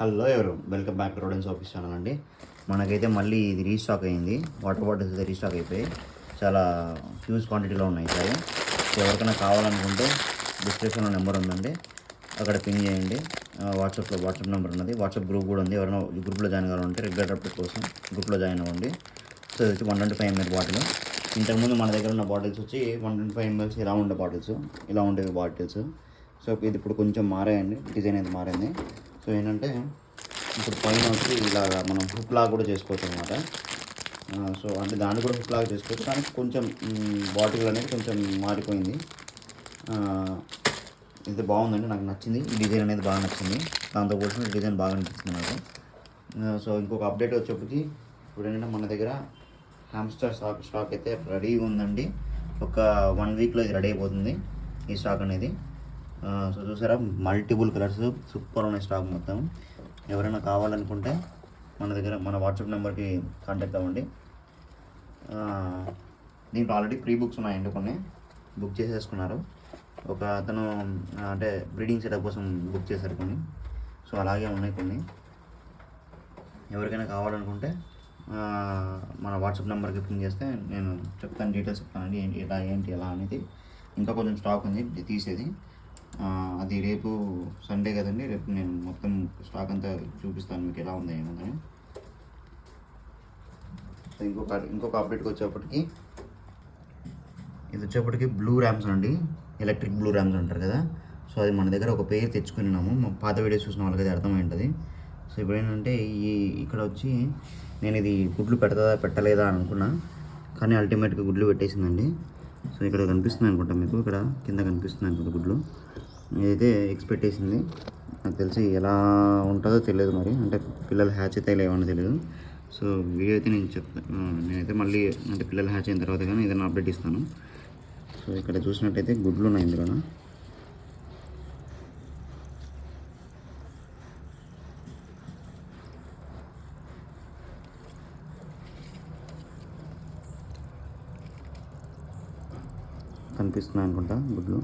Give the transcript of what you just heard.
Hello ఎవరు welcome back to రోడెన్స్ office channel అండి. మనకైతే మళ్ళీ ఇది రీస్టాక్ అయింది. వాటర్ బాటిల్స్ అయితే రీస్టాక్ అయిపోయి చాలా హ్యూజ్ క్వాంటిటీలో ఉన్నాయి సరే. సో ఎవరికైనా కావాలనుకుంటే డిస్క్రిప్షన్లో నెంబర్ ఉందండి, అక్కడ పింగ్ చేయండి. వాట్సాప్ నెంబర్ ఉన్నది, వాట్సాప్ గ్రూప్ కూడా ఉంది. ఎవరైనా గ్రూప్లో జాయిన్ కావాలంటే రెగ్యులర్ అప్డేట్ కోసం గ్రూప్లో జాయిన్ అవ్వండి. సో ఇది 125 ml బాటిల్. ఇంతకుముందు మన దగ్గర ఉన్న బాటిల్స్ వచ్చి 125 ml ఇలా ఉండే బాటిల్స్, ఇలా ఉండేవి బాటిల్స్. సో ఇది ఇప్పుడు కొంచెం మారాయండి, డిజైన్ అయితే మారింది. సో ఏంటంటే ఇప్పుడు పైన వచ్చి ఇలా మనం హుక్ లాగా కూడా చేసుకోవచ్చు అనమాట. సో అంటే దాన్ని కూడా హుక్ లాగా చేసుకోవచ్చు, కానీ కొంచెం బాటిల్ అనేది కొంచెం మారిపోయింది. ఇది బాగుందండి, నాకు నచ్చింది. ఈ డిజైన్ అనేది బాగా నచ్చింది, దాంతో పోల్చిన డిజైన్ బాగా అనిపించింది నాకు. సో ఇంకొక అప్డేట్ వచ్చేప్పటికి ఇప్పుడు ఏంటంటే మన దగ్గర హామ్స్టర్ స్టాక్ అయితే రెడీగా ఉందండి. ఒక 1 వీక్లో ఇది రెడీ అయిపోతుంది ఈ స్టాక్ అనేది. సో చూసారా, మల్టిపుల్ కలర్స్ సూపర్ ఉన్నాయి స్టాక్ మొత్తం. ఎవరైనా కావాలనుకుంటే మన వాట్సాప్ నెంబర్కి కాంటాక్ట్ అవ్వండి. దీంట్లో ఆల్రెడీ ప్రీ బుక్స్ ఉన్నాయండి, కొన్ని బుక్ చేసేసుకున్నారు. ఒక అతను అంటే బ్రీడింగ్ సెటప్ కోసం బుక్ చేశారు కొన్ని. సో అలాగే ఉన్నాయి కొన్ని. ఎవరికైనా కావాలనుకుంటే మన వాట్సాప్ నెంబర్కి పింగ్ చేస్తే నేను చెప్తాను, డీటెయిల్స్ చెప్తానండి, ఏంటి ఎలా అనేది. ఇంకా కొంచెం స్టాక్ ఉంది తీసేది. అది రేపు సండే కదండి, రేపు నేను మొత్తం స్టాక్ అంతా చూపిస్తాను మీకు ఎలా ఉంది ఏముందని. సో ఇంకొక అప్డేట్కి వచ్చేప్పటికి ఇది వచ్చేప్పటికి బ్లూ ర్యామ్స్ అండి, ఎలక్ట్రిక్ బ్లూ ర్యామ్స్ అంటారు కదా. సో అది మన దగ్గర ఒక పేరు తెచ్చుకున్నాము, మా పాత వీడియోస్ చూసిన వాళ్ళకి అర్థమై ఉంటుంది. సో ఇప్పుడు ఏంటంటే ఇక్కడ వచ్చి నేను ఇది గుడ్లు పెట్టలేదా అని అనుకున్నా, కానీ అల్టిమేట్గా గుడ్లు పెట్టేసిందండి. సో ఇక్కడ కనిపిస్తుంది అనుకుంటా మీకు, ఇక్కడ కింద కనిపిస్తుంది అనుకుంటా గుడ్లు. ఇదైతే ఎక్స్పెక్ట్ చేసింది, నాకు తెలిసి ఎలా ఉంటుందో తెలియదు మరి, అంటే పిల్లలు హ్యాచ్ అయితే లేవని తెలియదు. సో వీడియో అయితే నేనైతే మళ్ళీ అంటే పిల్లలు హ్యాచ్ అయిన తర్వాత కానీ ఏదైనా అప్డేట్ ఇస్తాను. సో ఇక్కడ చూసినట్టయితే గుడ్లు ఉన్నాయి ఇందులో. కనిపిస్తున్నాయి అనుకుంటా గుడ్లు.